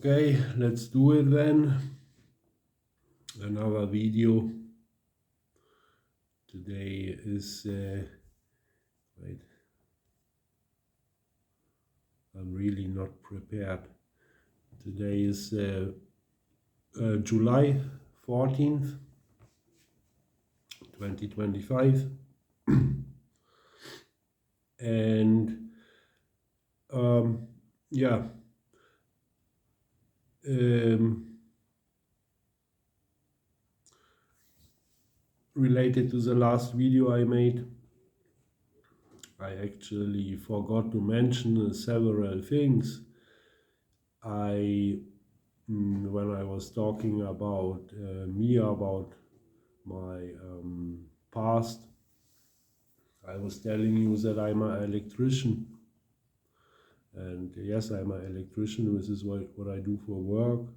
Okay, let's do it then. Another video. Today is, wait, I'm really not prepared. Today is July 14th, 2025. And yeah, related to the last video I made, I actually forgot to mention several things. When I was talking about about my past, I was telling you that I'm an electrician. And yes, I'm an electrician. This is what I do for work.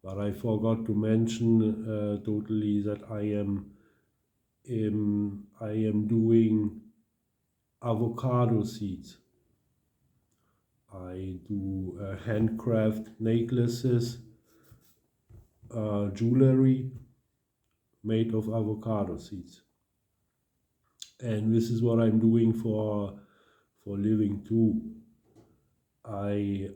But I forgot to mention totally that I am doing avocado seeds. I do handcraft necklaces, jewelry made of avocado seeds. And this is what I'm doing for living too. I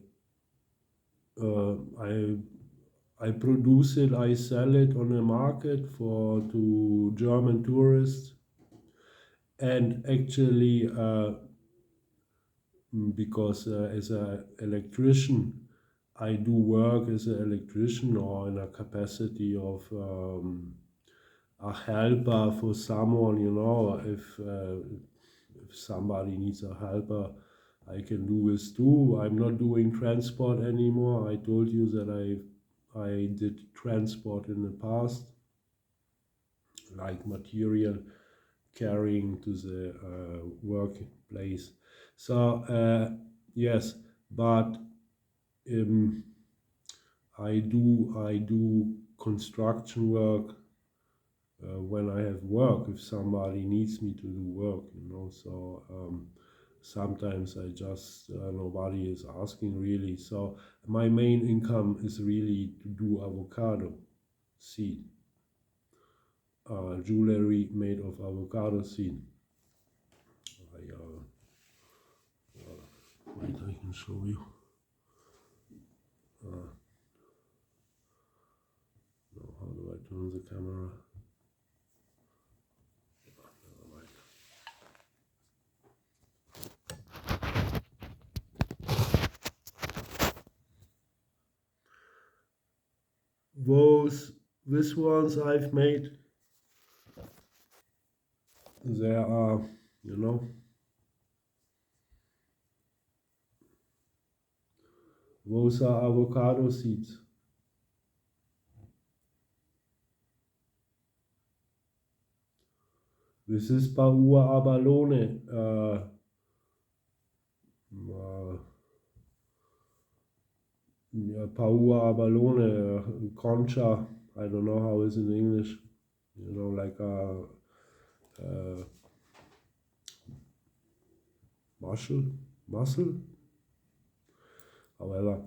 produce it, I sell it on the market to German tourists, and actually because as an electrician, I do work as an electrician or in a capacity of a helper for someone, if somebody needs a helper, I can do this too. I'm not doing transport anymore. I told you that I did transport in the past, like material carrying to the workplace. So yes, but I do construction work when I have work. If somebody needs me to do work, So sometimes I just nobody is asking really. So my main income is really to do avocado seed, jewelry made of avocado seed. Wait, I can show you. No, how do I turn the camera? These ones I've made, there are, those are avocado seeds. This is Paua abalone. Paua abalone, concha. I don't know how it's in English. Like a mussel. However,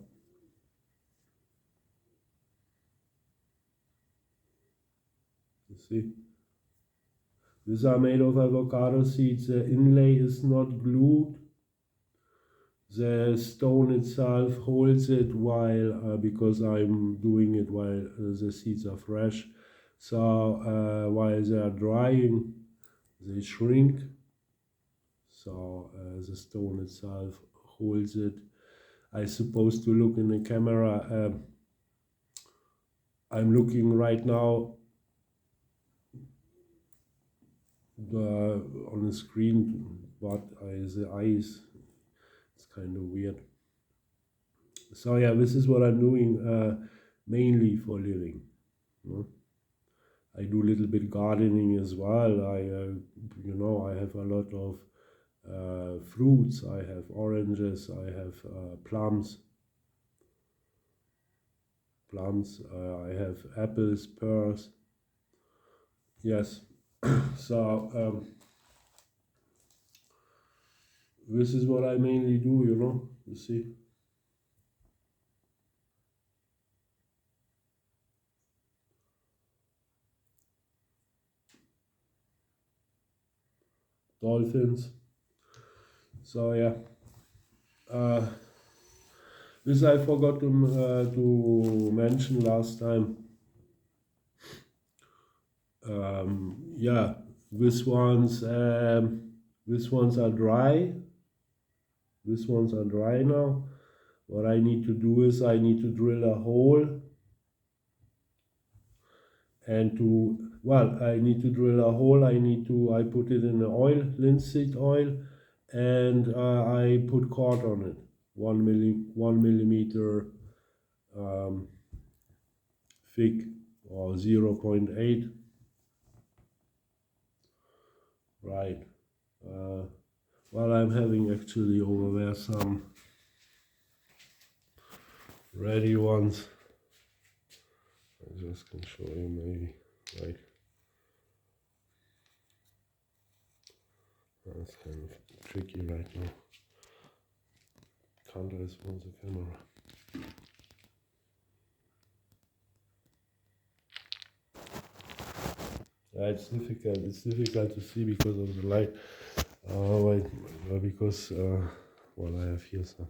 you see, these are made of avocado seeds. The inlay is not glued. The stone itself holds it while, because I'm doing it while the seeds are fresh. So while they are drying, they shrink. So the stone itself holds it. I'm supposed to look in the camera. I'm looking right now on the screen, but the eyes, it's kind of weird. So yeah, this is what I'm doing mainly for living. I do a little bit gardening as well. I have a lot of fruits. I have oranges. I have plums. I have apples, pears. Yes. So this is what I mainly do. You see. dolphins. So yeah, this I forgot to mention last time. Yeah, these ones are dry. These ones are dry now. What I need to do is I need to drill a hole and I need to drill a hole. I put it in the oil, linseed oil, and I put cord on it, 1 millimeter thick or 0.8. Right. Well, I'm having actually over there some ready ones. I just can show you maybe. Right. That's kind of tricky right now. Can't respond the camera. Yeah, it's difficult. It's difficult to see because of the light. Because I have here some.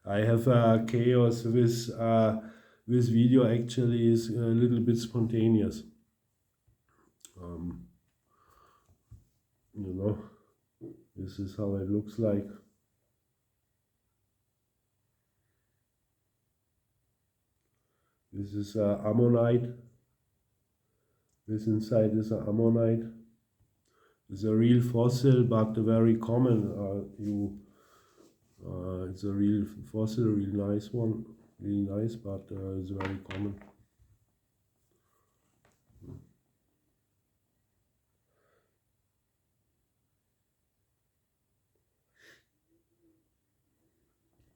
I have chaos with this video. Actually, is a little bit spontaneous. You know, this is how it looks like. This is ammonite. This inside is ammonite. It's a real fossil, but very common. It's a real fossil, a real nice one, really nice, but it's very common.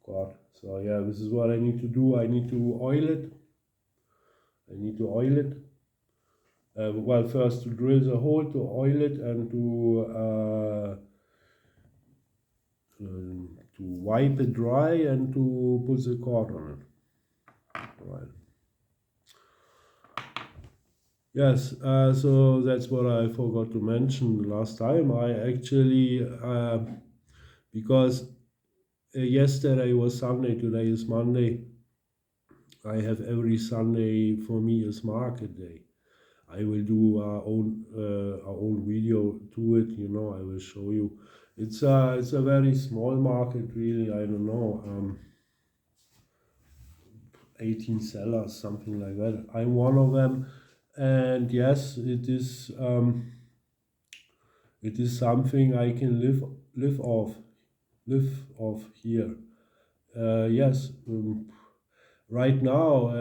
God. So yeah, this is what I need to do. I need to oil it. Well, first to drill the hole, to oil it, and to wipe it dry and to put the cord on it. Right. Yes, so that's what I forgot to mention last time. I actually, because yesterday was Sunday, today is Monday, I have every Sunday for me is market day. I will do our own video to it. You know, I will show you. It's a very small market, really. I don't know, 18 sellers, something like that. I'm one of them, and yes, it is. It is something I can live off here. Yes, right now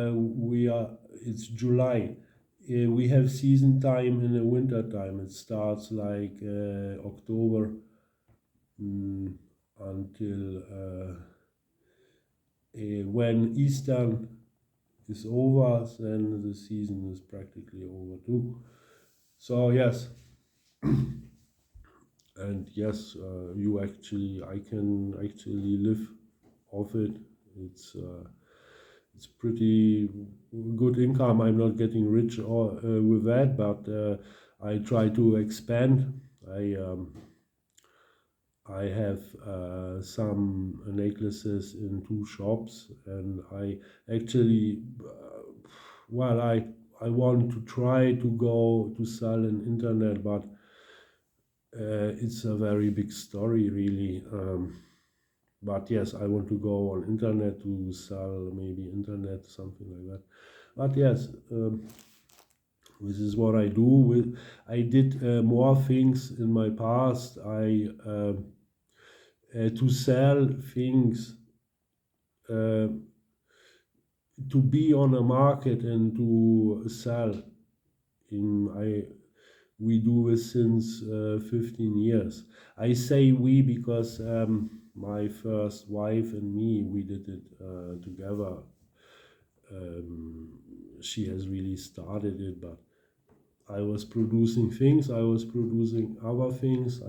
it's July. We have season time in the winter time. It starts like October until when Easter is over, then the season is practically over too. So yes, and yes, I can actually live off it. It's pretty good income. I'm not getting rich with that, but I try to expand. I have some necklaces in 2 shops, and I actually, I want to try to go to sell on internet, but it's a very big story, really. But yes, I want to go on internet to sell, maybe internet, something like that. But yes, this is what I do. I did more things in my past. To sell things, to be on a market and to sell. We do this since 15 years. I say we because my first wife and me, we did it together. She has really started it, but I was producing things. I was producing other things.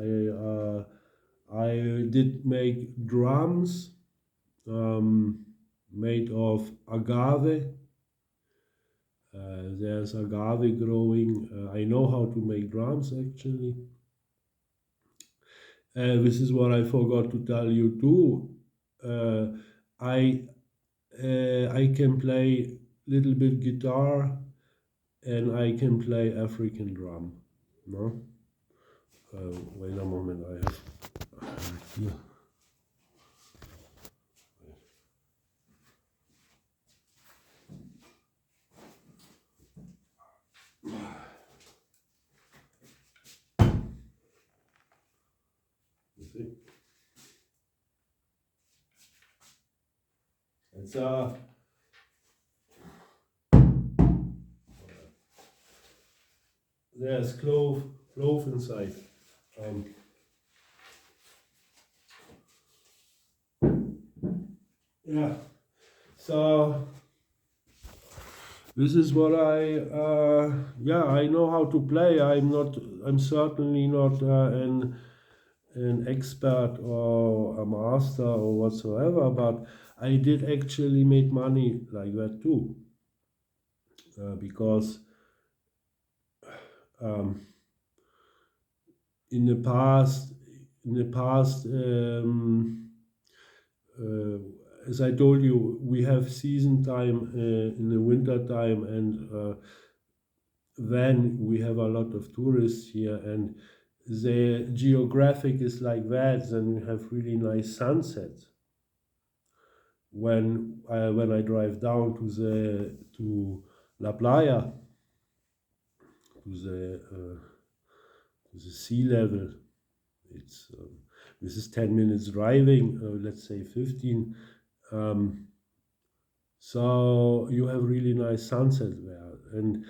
I did make drums. made of agave. There's agave growing. I know how to make drums actually. This is what I forgot to tell you too. Uh, I I can play little bit guitar and I can play African drum. No, wait a moment. I have it here. You see, it's there's clove inside. Um, yeah. So this is what yeah, I know how to play. I'm certainly not an expert or a master or whatsoever, but I did actually make money like that too, because um, in the past, in the past, uh, as I told you, we have season time in the winter time, and then we have a lot of tourists here, and the geographic is like that. Then we have really nice sunsets when I drive down to La Playa, to the sea level. It's this is 10 minutes driving, let's say 15. Um, so you have really nice sunset there, and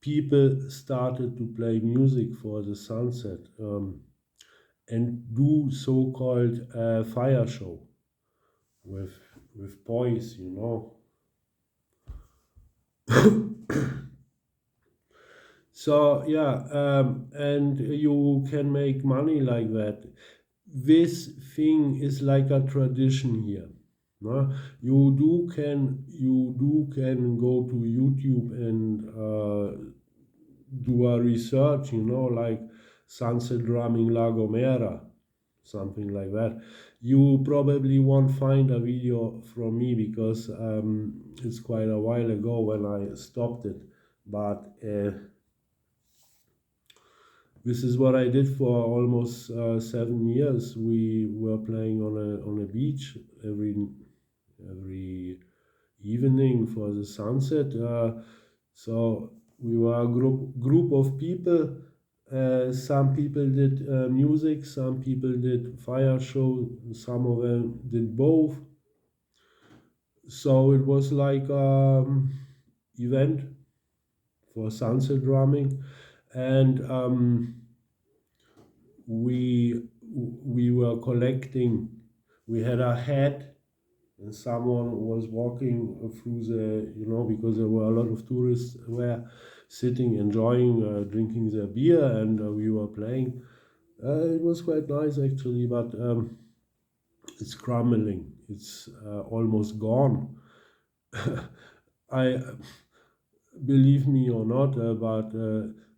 people started to play music for the sunset, and do so-called fire show with boys, you know. So yeah, and you can make money like that. This thing is like a tradition here. No? You do can go to YouTube and do a research, you know, like sunset drumming La Gomera, something like that. You probably won't find a video from me because it's quite a while ago when I stopped it. But this is what I did for almost 7 years. We were playing on a beach every evening for the sunset. So we were a group of people. Some people did music, some people did fire show, some of them did both. So it was like event for sunset drumming, and we were collecting. We had a hat, and someone was walking through the, you know, because there were a lot of tourists were sitting, enjoying, drinking their beer, and we were playing. It was quite nice actually, but it's crumbling. It's almost gone. I believe me or not, but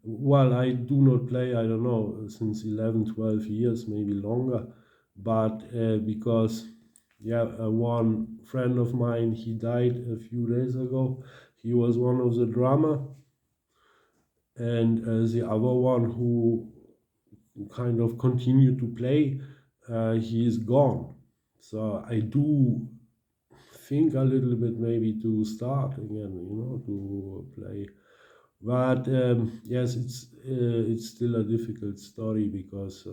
well, I do not play, I don't know, since 11, 12 years, maybe longer, but because, yeah, one friend of mine, he died a few days ago. He was one of the drummer, and the other one who kind of continued to play, he is gone. So I do think a little bit maybe to start again, you know, to play. But yes, it's still a difficult story because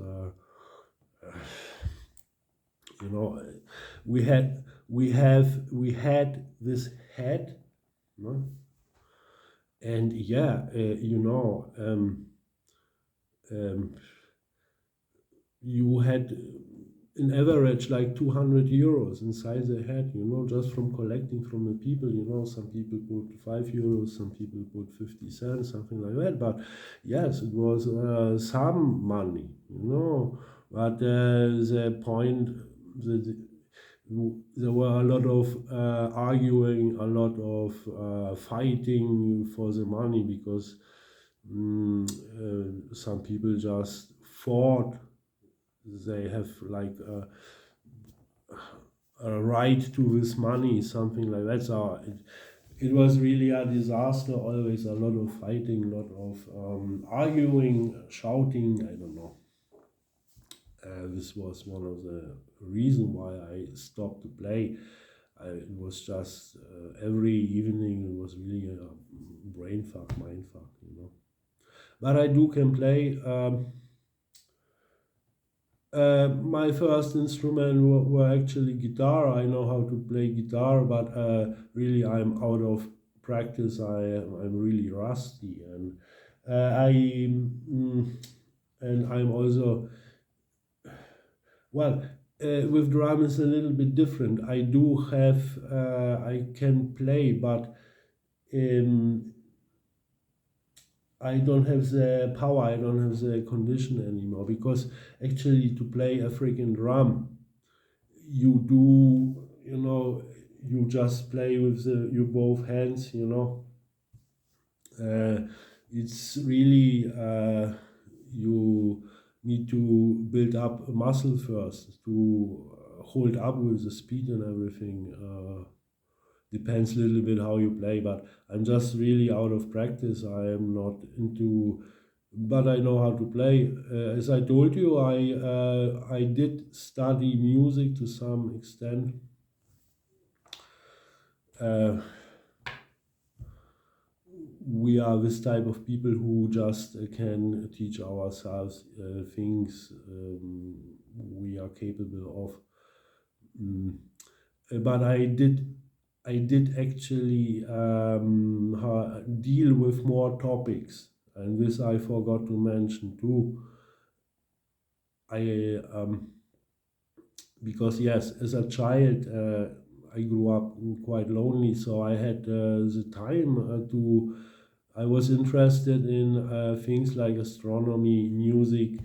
you know, we had this head, no? And yeah, you know, um, you had in average like 200 euros inside the head, you know, just from collecting from the people. You know, some people put 5 euros, some people put 50 cents, something like that. But yes, it was some money, you know. But the point, the, there were a lot of arguing, a lot of fighting for the money because some people just thought they have like a right to this money, something like that. So it was really a disaster. Always a lot of fighting, a lot of arguing, shouting. I don't know. This was one of the reason why I stopped to play. It was just every evening. It was really a brain fuck, mind fuck, you know. But I do can play. My first instrument were actually guitar. I know how to play guitar, but really I'm out of practice. I'm really rusty, and I and I'm also well. With drum is a little bit different. I do have I can play, but um, I don't have the power. I don't have the condition anymore because actually to play a freaking drum you do, you know, you just play with the your both hands, you know. It's really you need to build up a muscle first to hold up with the speed and everything. Depends a little bit how you play, but I'm just really out of practice. I am not into, but I know how to play. As I told you, I did study music to some extent. Uh, we are this type of people who just can teach ourselves things we are capable of. Mm. But I did actually deal with more topics, and this I forgot to mention too. I Because yes, as a child, I grew up quite lonely, so I had the time to. I was interested in things like astronomy, music,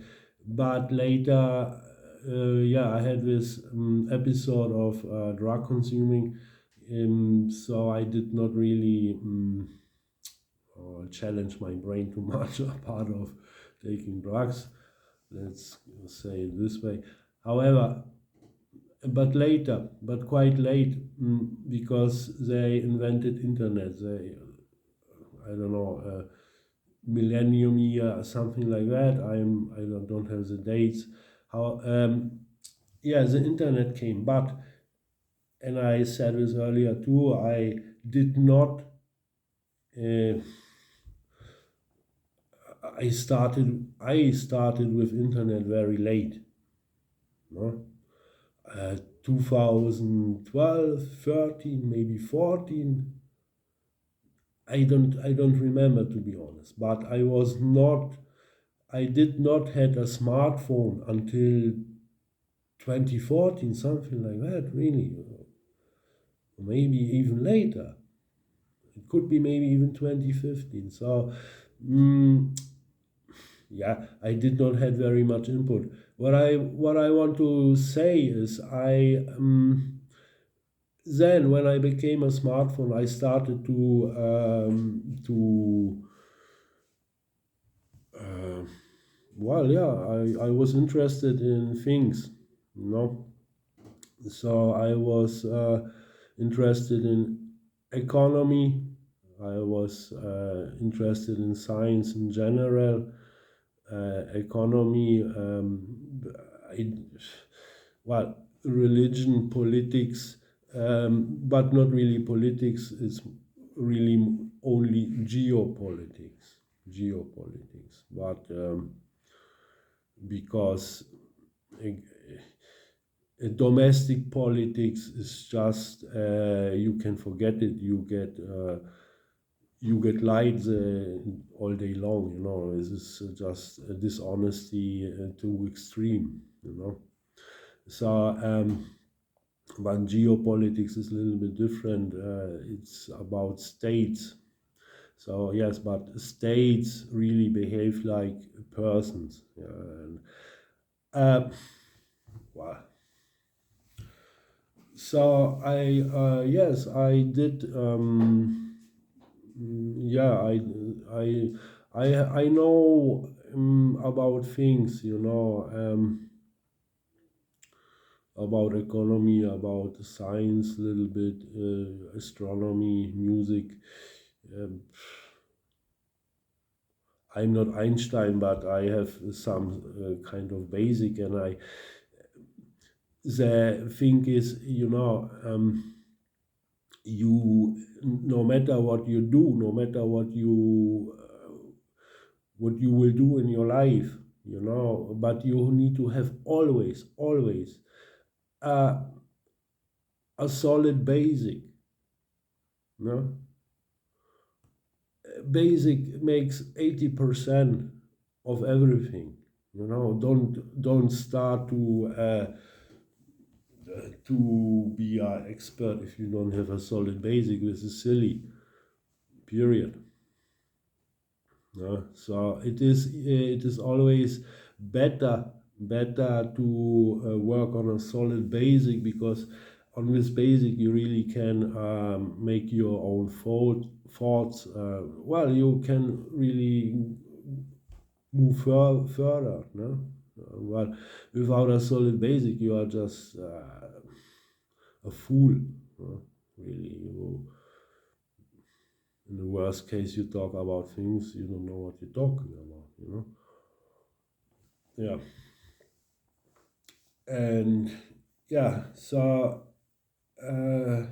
but later, yeah, I had this episode of drug consuming, so I did not really challenge my brain too much, apart of taking drugs. Let's say it this way. However, but later, but quite late, because they invented internet. They, I don't know, millennium year, something like that. I don't have the dates. How yeah, the internet came, but and I said this earlier too. I did not. Uh, I started with internet very late. No? 2012, 13, maybe 14. I don't remember, to be honest. But I did not had a smartphone until 2014, something like that, really. Maybe even later. It could be maybe even 2015. So mm, yeah, I did not had very much input. What I want to say is then when I became a smartphone, I started to uh, well, yeah, I was interested in things, you know. So I was interested in economy. I was interested in science in general, economy. I, well, religion, politics, but not really politics. It's really only geopolitics, geopolitics. But because domestic politics is just you can forget it. You get lied all day long. You know, this is just a dishonesty to extreme. You know, so. But geopolitics is a little bit different. It's about states. So yes, but states really behave like persons. Yeah, and, well, So yes, I did. Yeah, I, I know about things, about economy, about science, a little bit, astronomy, music. Um, I'm not Einstein, but I have some kind of basic, and the thing is, you, no matter what you do, no matter what you will do in your life, but you need to have always uh, a solid basic. No, basic makes 80% of everything. Don't start to be an expert if you don't have a solid basic. This is silly. Period. So it is always better to work on a solid basic, because on this basic you really can make your own thoughts. Well, you can really move further. No? Well, without a solid basic, you are just a fool. Really, in the worst case, you talk about things you don't know what you're talking about. Yeah, and yeah, so uh,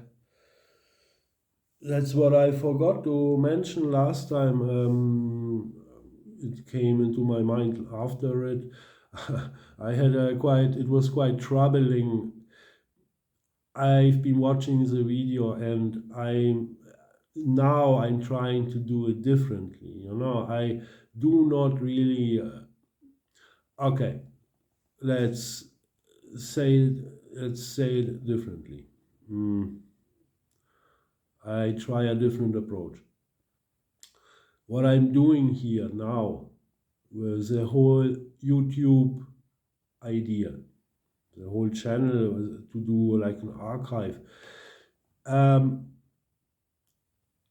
that's what I forgot to mention last time. It came into my mind after it. I had it was quite troubling. I've been watching the video, and I'm trying to do it differently. I do not really. Okay, let's let's say it differently. Mm, I try a different approach. What I'm doing here now with the whole YouTube idea, the whole channel to do like an archive. Um,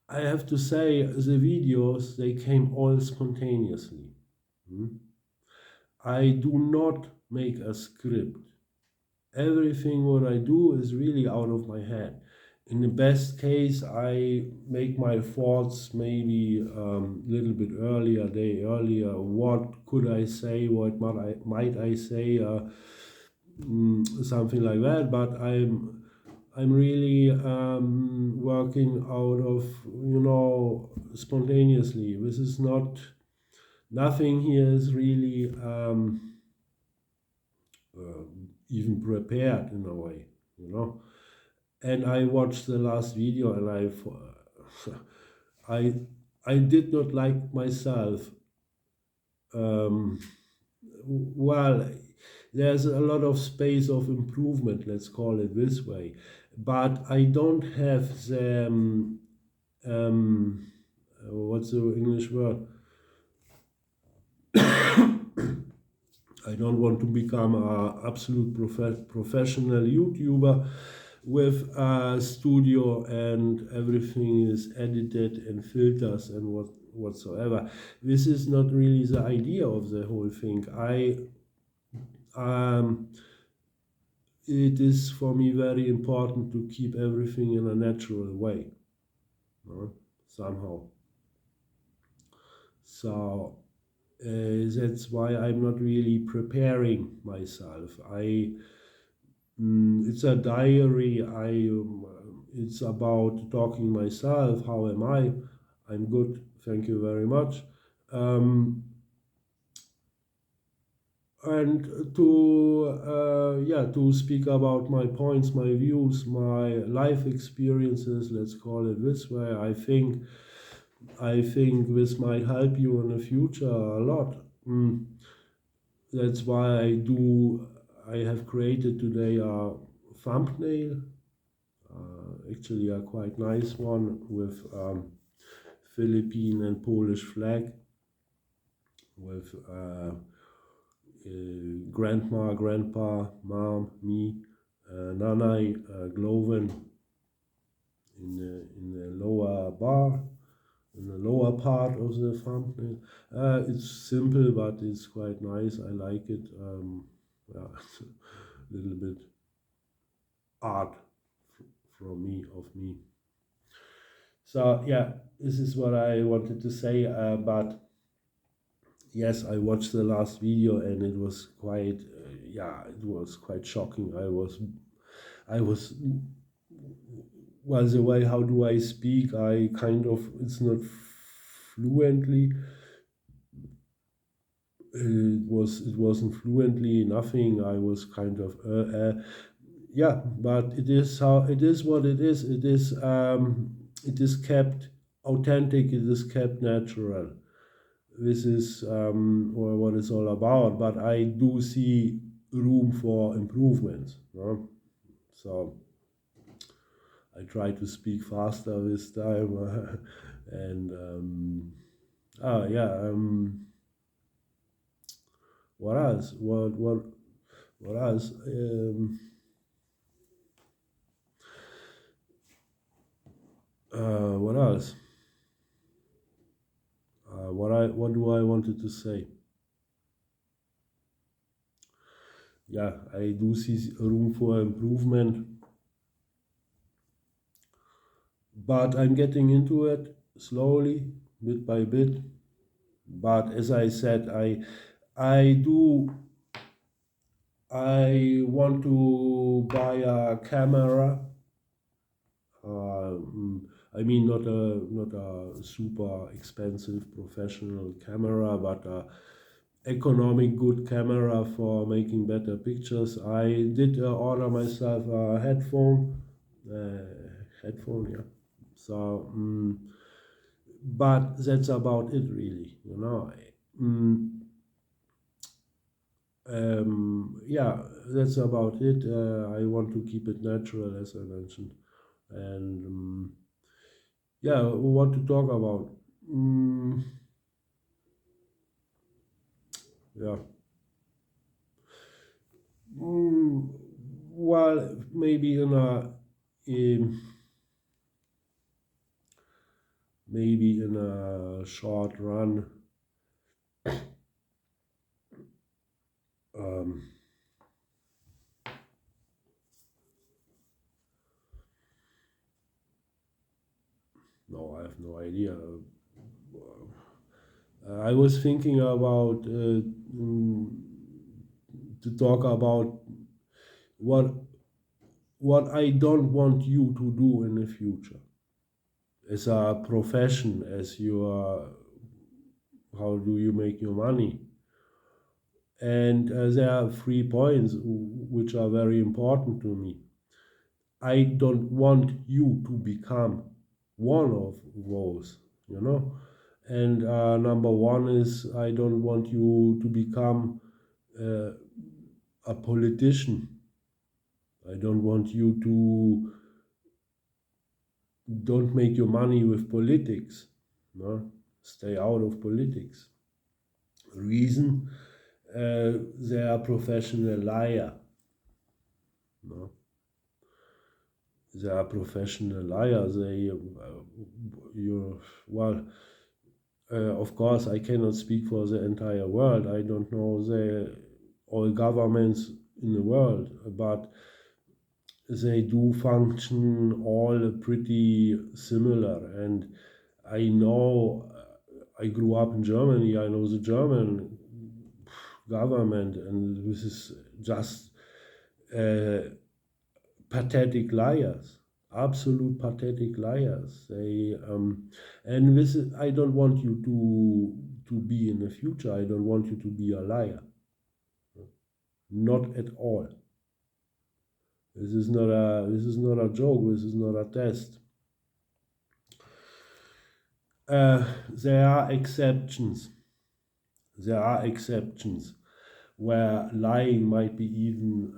I have to say the videos, they came all spontaneously. Mm. I do not make a script. Everything what I do is really out of my head. In the best case, I make my thoughts maybe a little bit earlier, a day earlier. What could I say? What might I say? Something like that. But I'm really working out of spontaneously. This is not nothing here is really uh, even prepared in a way. You know. And I watched the last video, and I I did not like myself. Um, well, there's a lot of space of improvement, let's call it this way, but I don't have the what's the English word? I don't want to become an absolute professional YouTuber with a studio and everything is edited and filters and whatsoever. This is not really the idea of the whole thing. Um, it is for me very important to keep everything in a natural way, somehow. So that's why I'm not really preparing myself. It's a diary. It's about talking myself. How am I? I'm good. Thank you very much. Um, and to speak about my points, my views, my life experiences. Let's call it this way. I think this might help you in the future a lot. That's why I have created today a thumbnail, actually a quite nice one with Philippine and Polish flag, with grandma, grandpa, mom, me, Nanai Gloven in the lower bar, in the lower part of the thumbnail. It's simple, but it's quite nice. I like it. Yeah, it's a little bit art from me, of me. So yeah, this is what I wanted to say. But yes, I watched the last video and it was quite, yeah, it was quite shocking. I was, well, the way how do I speak? I kind of, it's not fluently. It wasn't fluently nothing. I was kind of, yeah, but it is how it is. What it is. It is kept authentic. It is kept natural. This is or what it's all about. But I do see room for improvement. No? So I try to speak faster this time, and yeah. What else? What else? What else? What do I wanted to say? Yeah, I do see room for improvement, but I'm getting into it slowly, bit by bit. But as I said, I do I want to buy a camera. I mean, not a super expensive professional camera, but a economic good camera for making better pictures. I did order myself a headphone, yeah. So, but that's about it, really. You know. Yeah, that's about it. I want to keep it natural, as I mentioned, and yeah, what to talk about? Yeah. Mm, well, maybe in maybe in a short run. Um, no, I have no idea. I was thinking about to talk about what what I don't want you to do in the future as a profession, as you are. How do you make your money? And there are 3 points which are very important to me. I don't want you to become one of those, you know. And number one is I don't want you to become uh, a politician. I don't want you to don't make your money with politics. No? Stay out of politics. Reason, they are professional liar. No? They are professional liars. You well, of course, I cannot speak for the entire world. I don't know all governments in the world, but they do function all pretty similar. And I know, I grew up in Germany. I know the German government, and this is just pathetic liars, absolute pathetic liars. And this is, I don't want you to be in the future. I don't want you to be a liar, not at all. This is not a joke. This is not a test. There are exceptions. There are exceptions where lying might be even,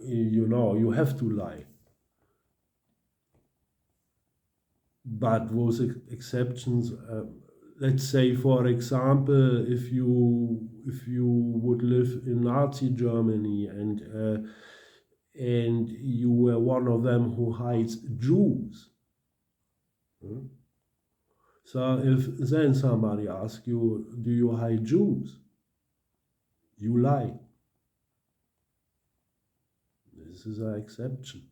you have to lie. But those exceptions, let's say, for example, if you would live in Nazi Germany and and you were one of them who hides Jews. Hmm? So if then somebody asks you, do you hide Jews? You lie. This is an exception.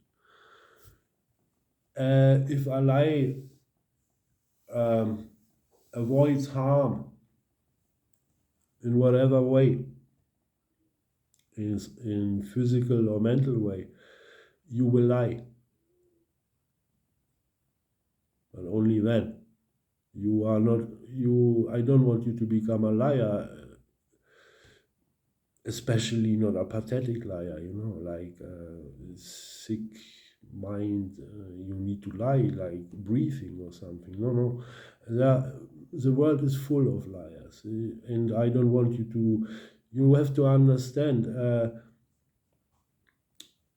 If a lie um, avoids harm in whatever way, in physical or mental way, you will lie. But only then. You are not, I don't want you to become a liar, especially not a pathetic liar, like sick mind, you need to lie, like breathing or something. No. The world is full of liars, and I don't want you to, you have to understand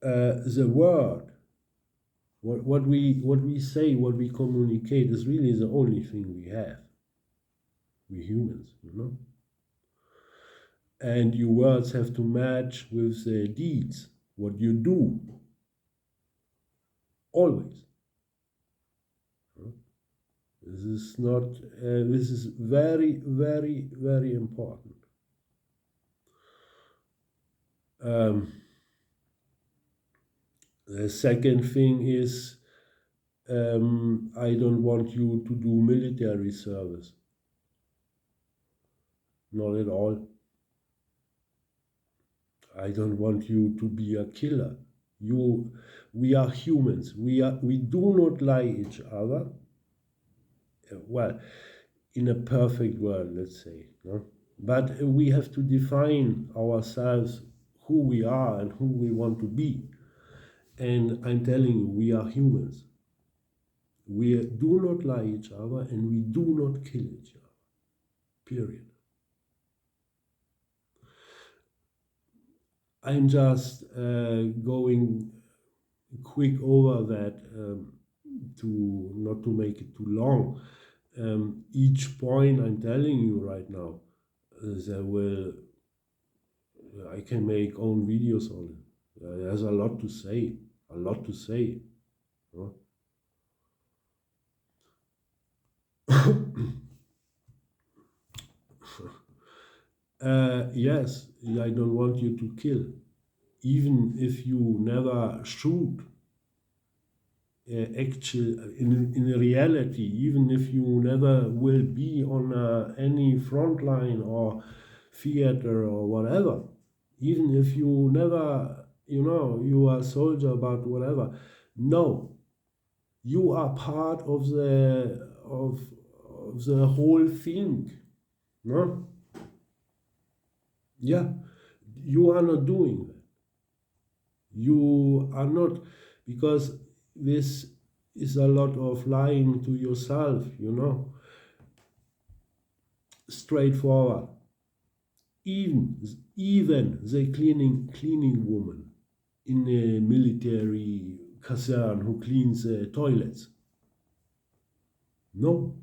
the word, what we say, what we communicate is really the only thing we have, we humans. And your words have to match with the deeds, what you do, always. This is not. This is very, very, very important. The second thing is, I don't want you to do military service. Not at all. I don't want you to be a killer. We are humans. We do not lie each other. Well, in a perfect world, let's say. No? But we have to define ourselves, who we are and who we want to be. And I'm telling you, we are humans. We do not lie each other and we do not kill each other. Period. I'm just going quick over that to not to make it too long. Each point I'm telling you right now, I can make own videos on it. There's a lot to say, a lot to say. You know? Yes, I don't want you to kill, even if you never shoot. In reality, even if you never will be on any front line or theater or whatever, even if you never, you are a soldier, but whatever, no, you are part of the whole thing, no? Yeah, you are not doing that. You are not, because this is a lot of lying to yourself, straightforward. Even the cleaning woman in a military caserne who cleans toilets. No.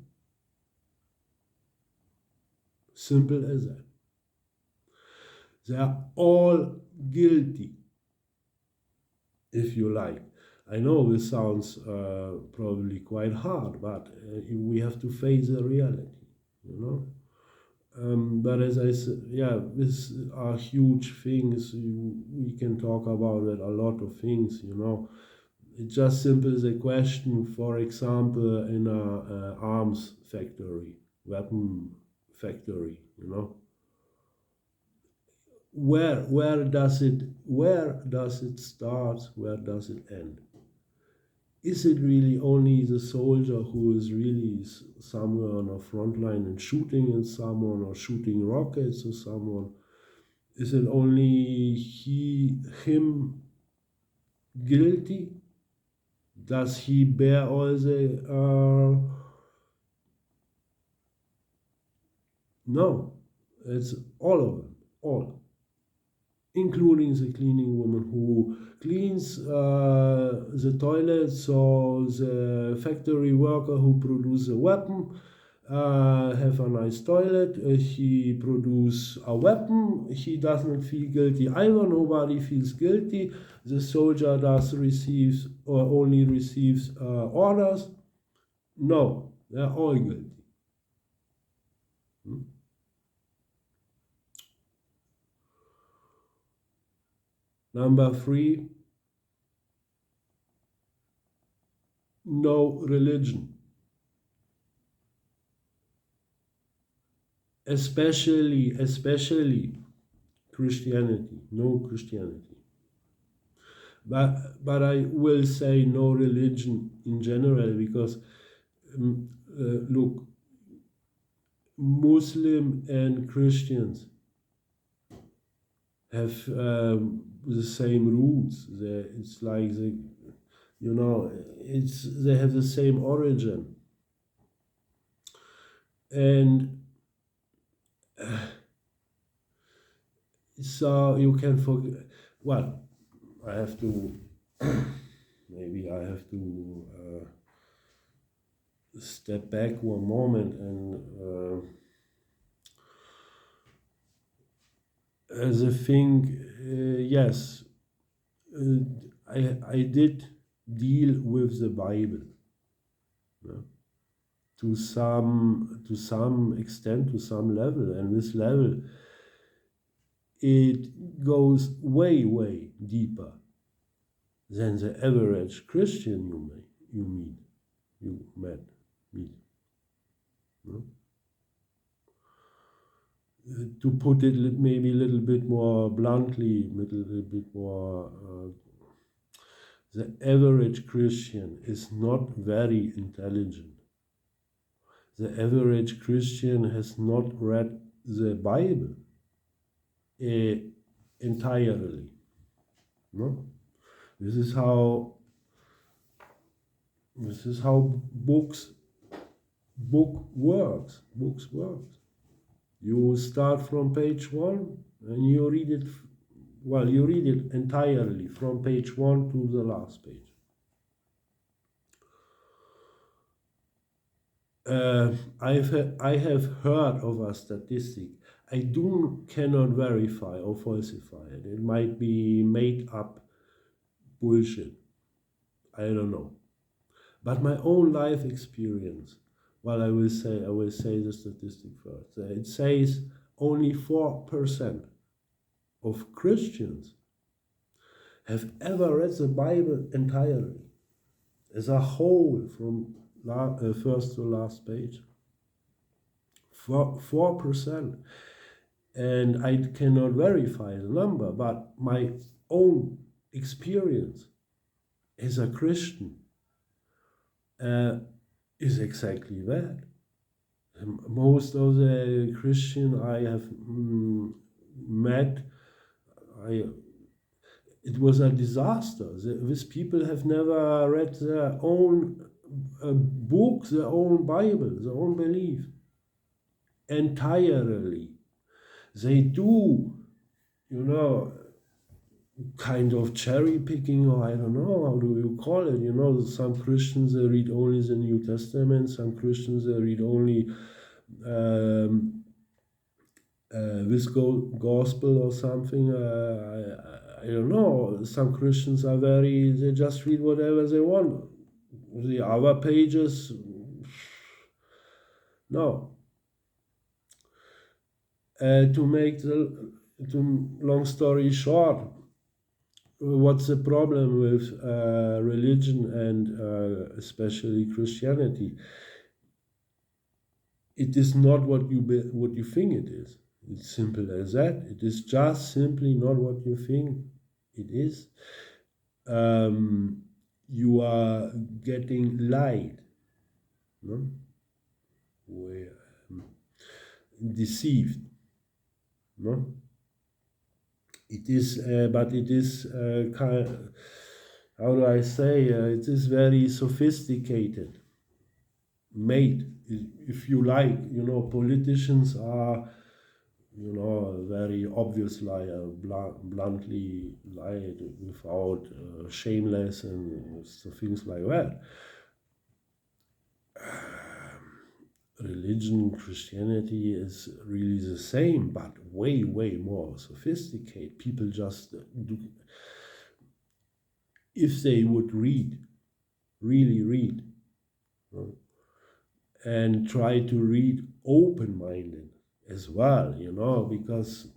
Simple as that. They are all guilty, if you like. I know this sounds probably quite hard, but we have to face the reality. But as I said, these are huge things. We can talk about it, a lot of things. It's just simple as a question. For example, in a arms factory, weapon factory. Where does it start? Where does it end? Is it really only the soldier who is really somewhere on a front line and shooting at someone or shooting rockets or someone? Is it only him guilty? Does he bear all the... No, it's all of them, all. Including the cleaning woman who cleans the toilets, or the factory worker who produces a weapon, have a nice toilet, he produce a weapon, he does not feel guilty either, nobody feels guilty, the soldier does receives or only receives orders. No, they're all guilty. Hmm? Number 3, no religion. Especially Christianity, no Christianity. But I will say no religion in general because look, Muslim and Christians have the same roots. It's like they have the same origin, and so you can forget. Well, I have to. Maybe I have to step back one moment and. As a thing, yes, I did deal with the Bible, yeah, to some extent, to some level, and this level it goes way deeper than the average Christian you met. No? To put it maybe a little bit more bluntly, a little bit more, the average Christian is not very intelligent. The average Christian has not read the Bible entirely. No? This is how books works. You start from page 1 and you read it. Well, you read it entirely from page 1 to the last page. I have heard of a statistic. I cannot verify or falsify it. It might be made up bullshit. I don't know. But my own life experience. Well, I will say the statistic first. It says only 4% of Christians have ever read the Bible entirely, as a whole, from first to last page. 4%. And I cannot verify the number, but my own experience as a Christian is exactly that. Most of the Christian I have met, it was a disaster. These people have never read their own book, their own Bible, their own belief entirely. They do, kind of cherry picking, or I don't know, how do you call it? Some Christians, they read only the New Testament, some Christians, they read only this gospel or something. I don't know. Some Christians are they just read whatever they want. The other pages, no. To make long story short, what's the problem with religion and especially Christianity? It is not what you think it is. It's simple as that. It is just simply not what you think it is. You are getting lied, no? We're deceived, no? It is, but it is how do I say? It is very sophisticated, made, if you like. Politicians are, very obvious liar, bluntly lied without shameless and things like that. religion, Christianity is really the same, but way, way more sophisticated. People just do, if they would read, really read, and try to read open-minded as well, because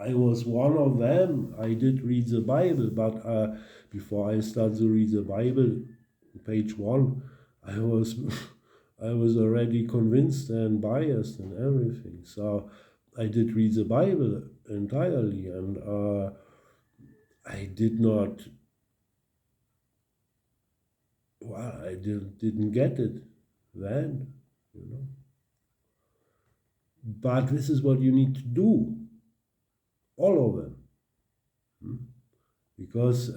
I was one of them. I did read the Bible, but before I started to read the Bible, page 1, I was I was already convinced and biased and everything. So I did read the Bible entirely, and I did not. Well, I didn't get it then, you know. But this is what you need to do, all of them, because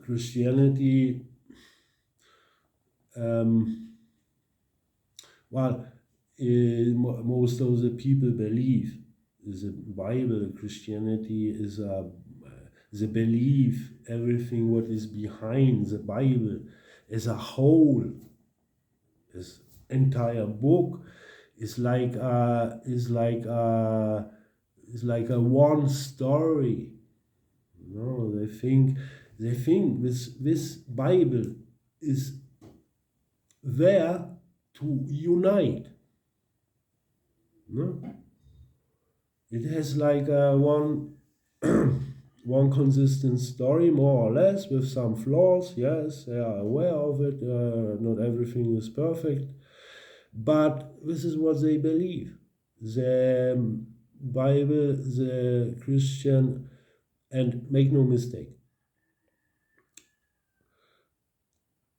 Christianity, well, most of the people believe the Bible. Christianity is the belief, everything what is behind the Bible as a whole, this entire book is like a one story. They think this Bible is there to unite. No? It has like one one consistent story, more or less, with some flaws. Yes, they are aware of it. Not everything is perfect, but this is what they believe. The Bible, the Christian, and make no mistake,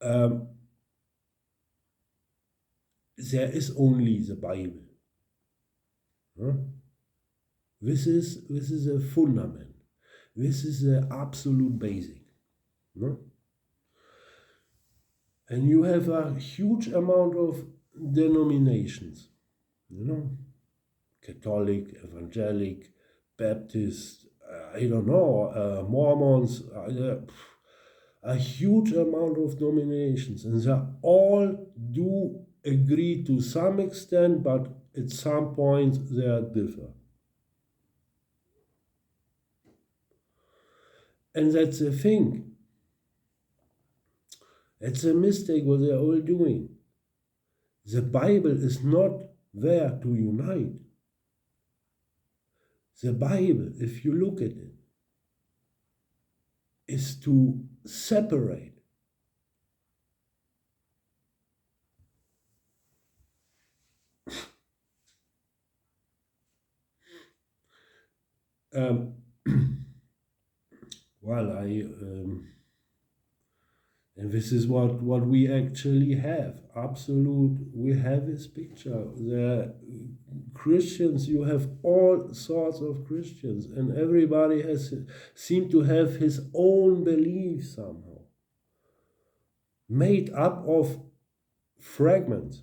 there is only the Bible. Huh? This is a fundament. This is the absolute basic. No? And you have a huge amount of denominations, Catholic, Evangelic, Baptist, I don't know, Mormons, a huge amount of denominations, and they all do agree to some extent, but at some point they are different. And that's the thing. It's a mistake what they're all doing. The Bible is not there to unite. The Bible, if you look at it, is to separate. Well, and this is what we actually have. Absolute, we have this picture. The Christians, you have all sorts of Christians, and everybody seemed to have his own belief somehow, made up of fragments.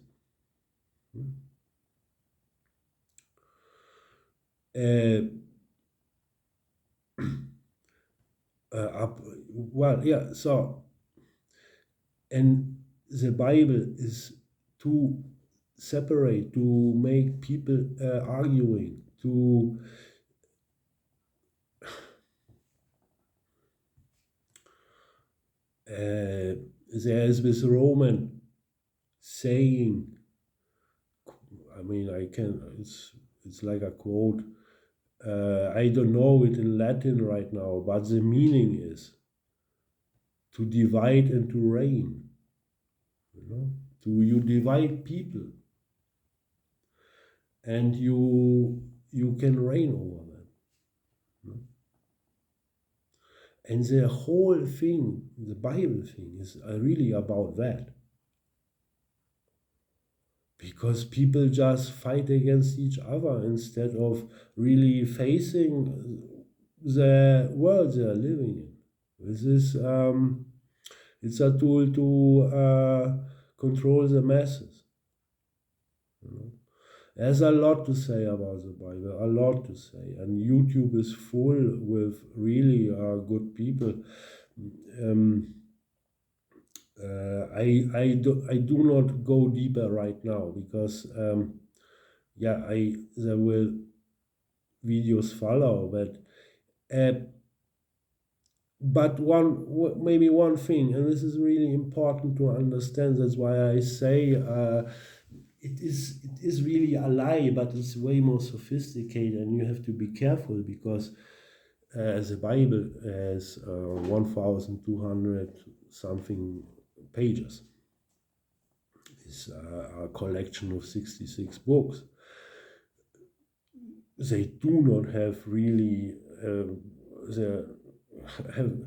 So, and the Bible is to separate, to make people arguing, to there is this Roman saying, it's like a quote, I don't know it in Latin right now, but the meaning is to divide and to reign. You divide people, and you can reign over them. And the whole thing, the Bible thing, is really about that. Because people just fight against each other instead of really facing the world they are living in. This is it's a tool to control the masses. There's a lot to say about the Bible, a lot to say, and YouTube is full with really good people. I do not go deeper right now because there will videos follow, but maybe one thing, and this is really important to understand. That's why I say it is really a lie, but it's way more sophisticated, and you have to be careful because the Bible has 1,200 something pages. It's a collection of 66 books. They do not have really have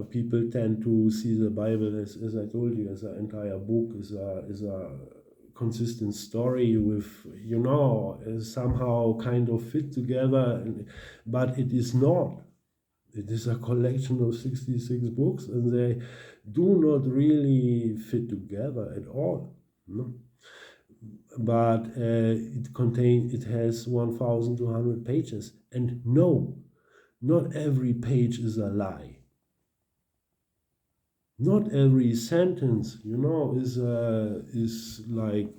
people tend to see the Bible as I told you, as an entire book, is a consistent story with somehow kind of fit together, but it is not. It is a collection of 66 books, and they do not really fit together at all. No? But it has 1,200 pages, and no, not every page is a lie. Not every sentence, is like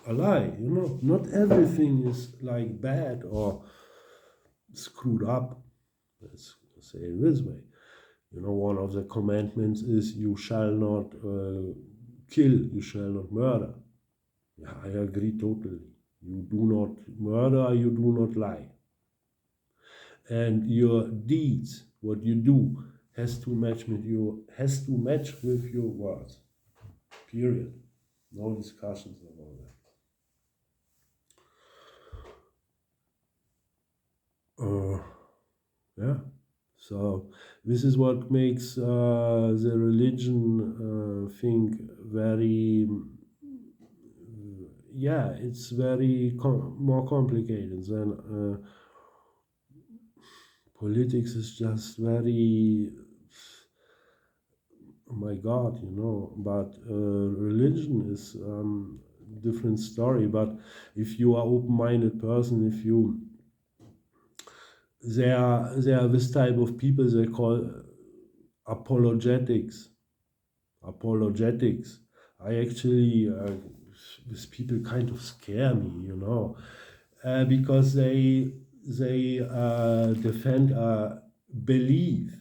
a lie. Not everything is like bad or screwed up. Let's say it this way. One of the commandments is you shall not kill, you shall not murder. Yeah, I agree totally. You do not murder, you do not lie. And your deeds, what you do, has to match with your words. Period. No discussions about that. Yeah. So this is what makes the religion thing very. It's very more complicated than politics. Is just very. Oh my God, but religion is different story. But if you are open-minded person, if you there are this type of people they call apologetics. I actually these people kind of scare me, because they defend a belief.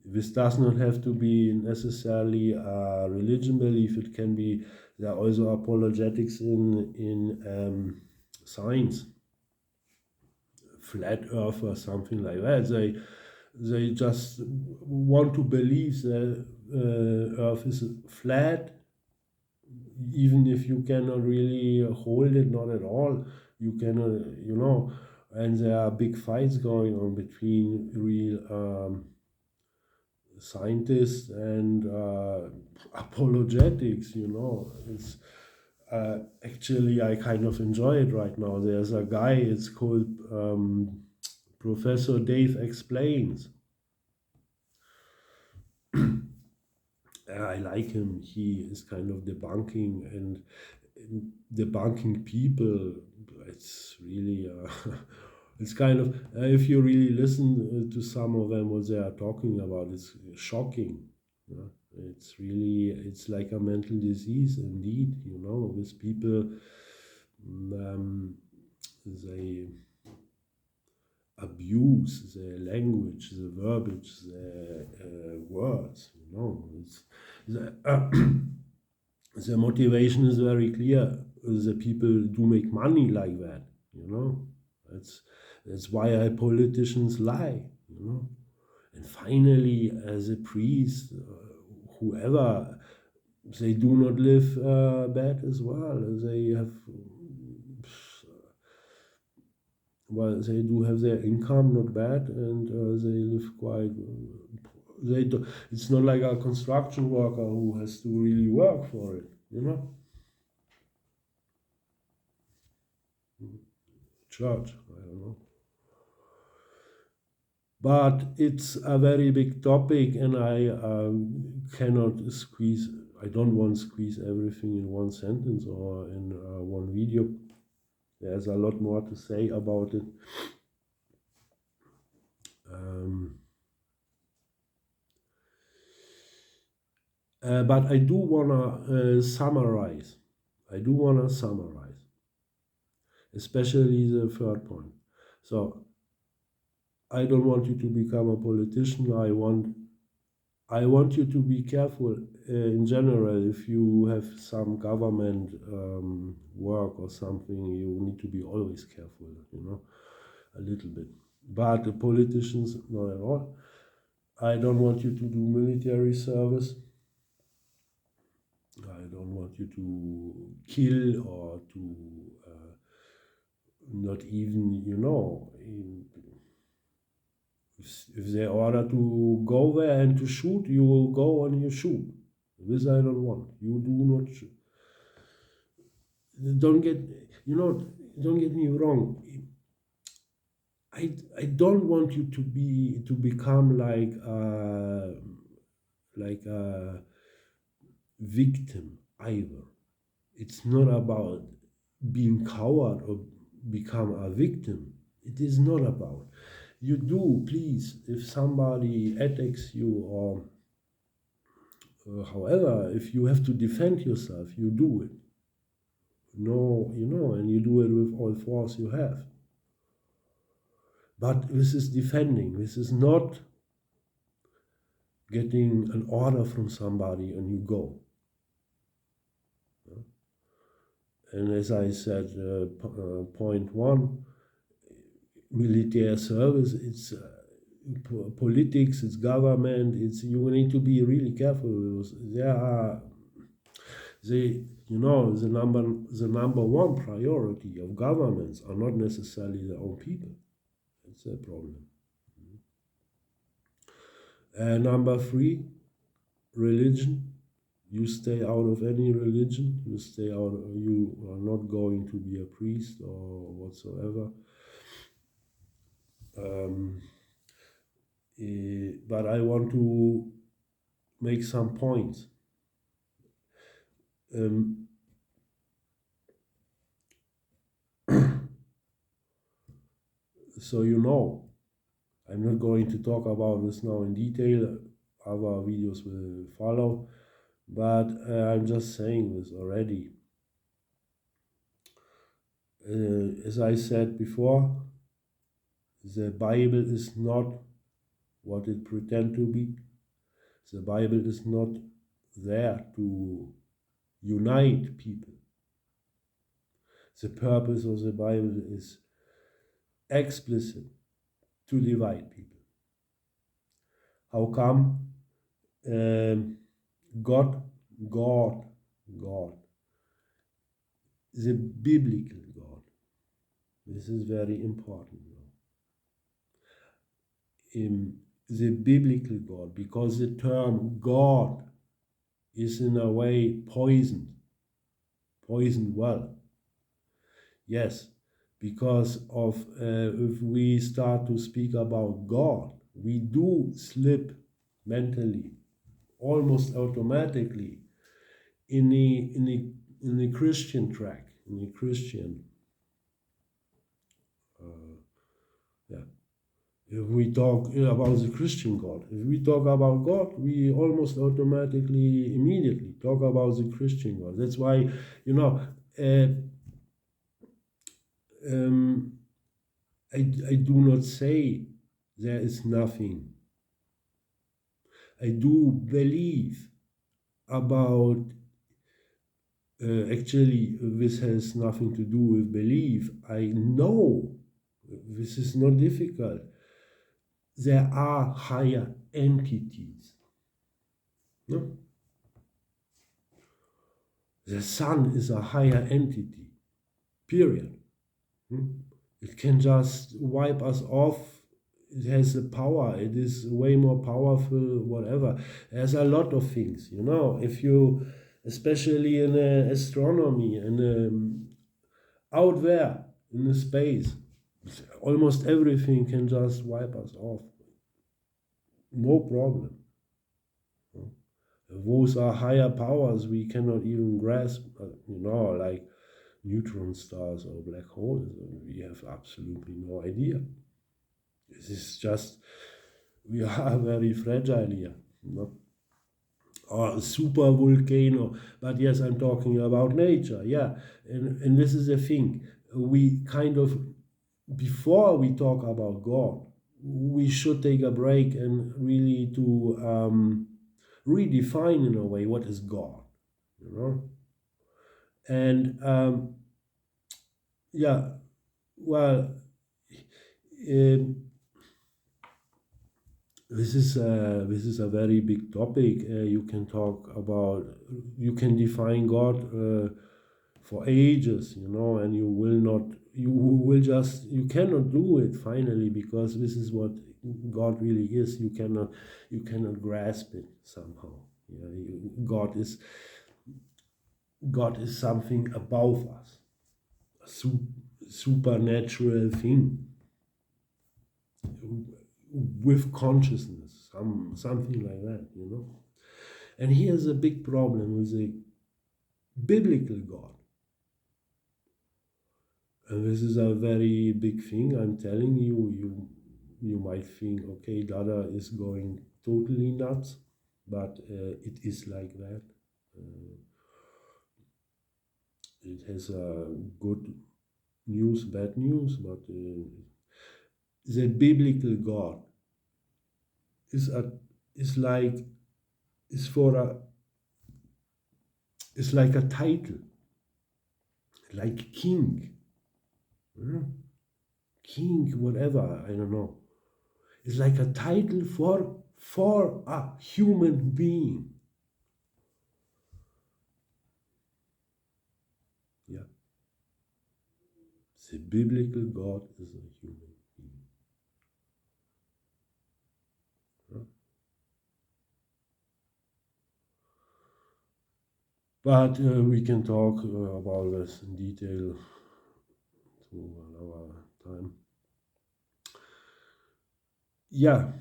This does not have to be necessarily a religion belief. It can be. There are also apologetics in science, flat Earth or something like that. They just want to believe that Earth is flat, even if you cannot really hold it, not at all. You cannot, and there are big fights going on between real scientists and apologetics. It's actually I kind of enjoy it right now. There's a guy. It's called Professor Dave Explains. I like him. He is kind of debunking people. It's really it's kind of if you really listen to some of them, what they are talking about, it's shocking. It's like a mental disease indeed. With people, they abuse their language, the verbiage, their words. The motivation is very clear. The people do make money like that. That's why politicians lie. And finally, as a priest, whoever, they do not live bad as well. They do have their income, not bad, and they live quite. It's not like a construction worker who has to really work for it, Church, I don't know. But it's a very big topic, and I don't want to squeeze everything in one sentence or in one video. There's a lot more to say about it. But I do wanna summarize. Especially the third point. So I don't want you to become a politician. I want you to be careful in general. If you have some government work or something, you need to be always careful, a little bit. But the politicians, not at all. I don't want you to do military service. I don't want you to kill or to not even, if they order to go there and to shoot, you will go and you shoot. This I don't want. You do not shoot. Don't get me wrong. I don't want you to become like a victim either. It's not about being coward or become a victim. It is not about. You do, please, if somebody attacks you or however, if you have to defend yourself, you do it. No, and you do it with all force you have. But this is defending. This is not getting an order from somebody and you go. And as I said, point one, military service, it's politics, it's government, you need to be really careful. There are the number one priority of governments are not necessarily their own people. That's a problem. Number three, religion. You stay out of any religion. You are not going to be a priest or whatsoever. But I want to make some points. So I'm not going to talk about this now in detail. Other videos will follow. But I'm just saying this already. As I said before, the Bible is not what it pretends to be. The Bible is not there to unite people. The purpose of the Bible is explicit, to divide people. How come? God, the biblical God. This is very important. The biblical God, because the term God is in a way poisoned well. Yes, because of if we start to speak about God, we do slip mentally, almost automatically, in the Christian track, in the Christian. If we talk about the Christian God, if we talk about God, we almost automatically, immediately talk about the Christian God. That's why, I do not say there is nothing. I do believe about, actually, this has nothing to do with belief. I know this is not difficult. There are higher entities. No? The sun is a higher entity, period. It can just wipe us off. It has the power. It is way more powerful, whatever. There's a lot of things, if you, especially in astronomy and out there in the space, almost everything can just wipe us off. No problem. Those are higher powers we cannot even grasp, like neutron stars or black holes. We have absolutely no idea. This is just, we are very fragile here. or a super volcano. But yes, I'm talking about nature. Yeah, and this is the thing. We kind of, before we talk about God, we should take a break and really to redefine in a way what is God, you know. And yeah, well, um, this is a very big topic. You can talk about, you can define God for ages, you know, and you cannot do it finally, because this is what God really is. You cannot grasp it somehow. Yeah, God is something above us, a supernatural thing with consciousness, something like that, you know. And here's a big problem with a biblical God. And this is a very big thing. I'm telling you, you might think, okay, Dada is going totally nuts, but it is like that. Uh, it has good news, bad news, but the biblical God is a is like is for a is like a title, like king, king, whatever, I don't know. It's like a title for a human being. Yeah, the biblical God is a human being. Yeah. But we can talk about this in detail to another time. Yeah,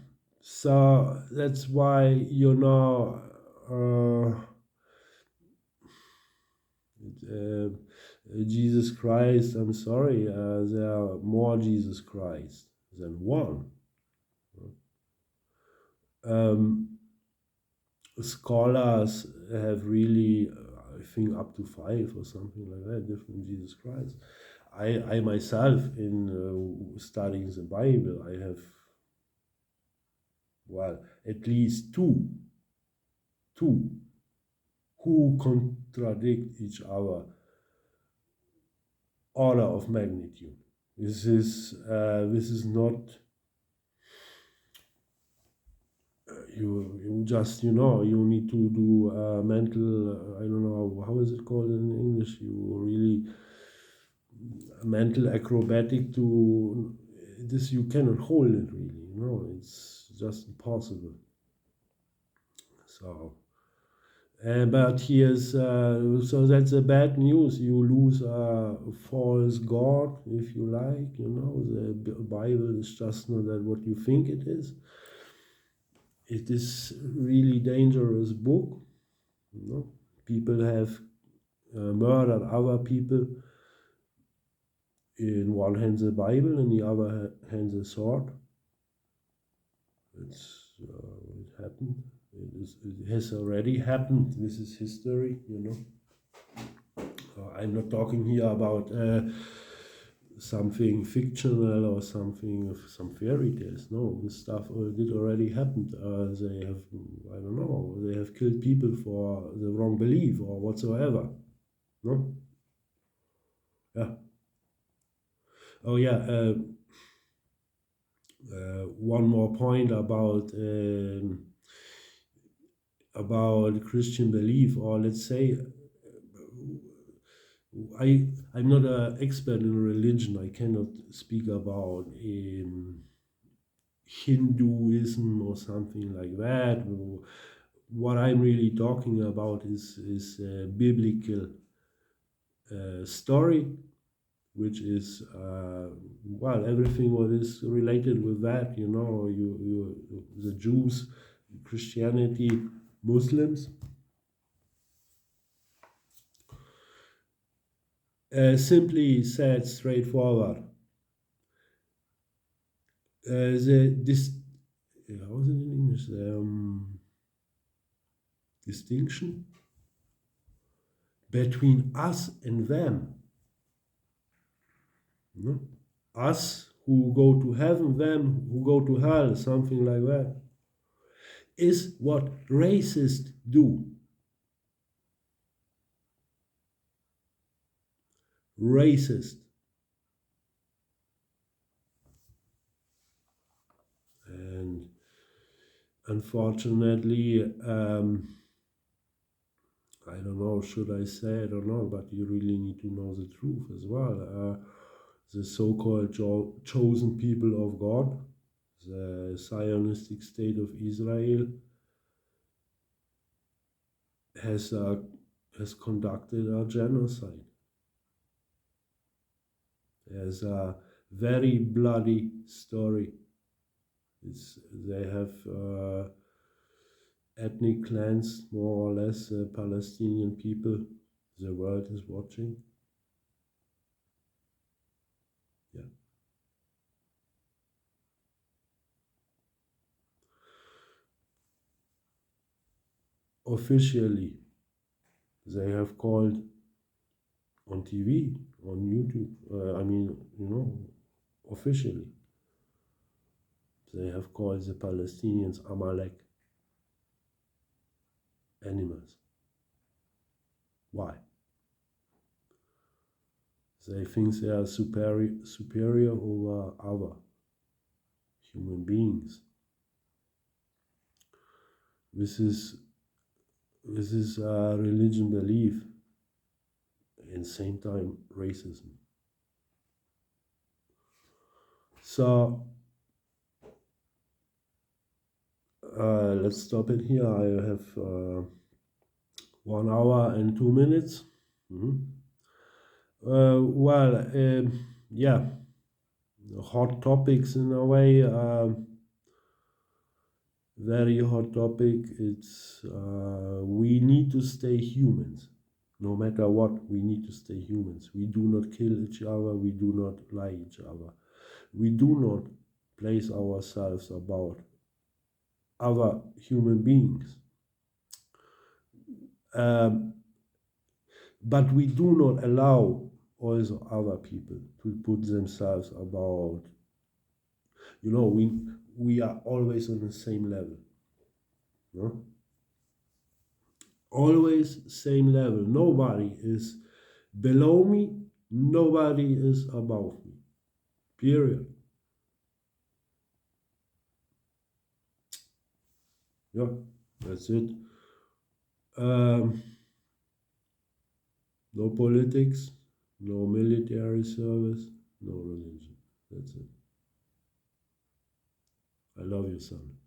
so that's why, you know, Jesus Christ, I'm sorry, there are more Jesus Christ than one. Um, Scholars have really, I think, up to 5 or something like that, different Jesus Christ. I myself, in studying the Bible, I have, well, at least two who contradict each other, order of magnitude. This is not, you just, you know, you need to do mental, I don't know how is it called in English, you really mental acrobatic to this, you cannot hold it really, you know, it's just impossible. So but here's so that's the bad news. You lose a false god, if you like, you know. The Bible is just not that what you think it is. It is really dangerous book, you know. People have murdered other people. In one hand the Bible, in the other hand the sword. It happened. It has already happened. This is history, you know. I'm not talking here about something fictional or something of some fairy tales. No, this stuff did already happen. They have, I don't know, they have killed people for the wrong belief or whatsoever. No? Yeah. Oh, yeah. One more point about Christian belief, or let's say, I'm not an expert in religion. I cannot speak about Hinduism or something like that. What I'm really talking about is biblical story, which is well, everything what is related with that. You know, the Jews, Christianity, Muslims. Simply said, straightforward. This, how is it in English? distinction between us and them. No? Us who go to heaven, them who go to hell, something like that, is what racists do. Racist. And unfortunately, I don't know, should I say it or not, but you really need to know the truth as well. The so-called chosen people of God, the Zionistic state of Israel, has conducted a genocide. There's a very bloody story. They have ethnic clans, more or less, Palestinian people. The world is watching. Yeah. Officially, they have called on TV, on YouTube, officially, they have called the Palestinians Amalek, animals. Why? They think they are superior over other human beings. This is religion belief, and same time racism. So let's stop it here. I have 1 hour and 2 minutes. Yeah, hot topics in a way. Very hot topic. It's we need to stay humans. No matter what, we need to stay humans. We do not kill each other. We do not lie each other. We do not place ourselves above other human beings. But we do not allow also other people to put themselves above. We are always on the same level. No? Always same level. Nobody is below me. Nobody is above me. Period. Yeah, that's it. No politics, no military service, no religion. That's it. I love you, son.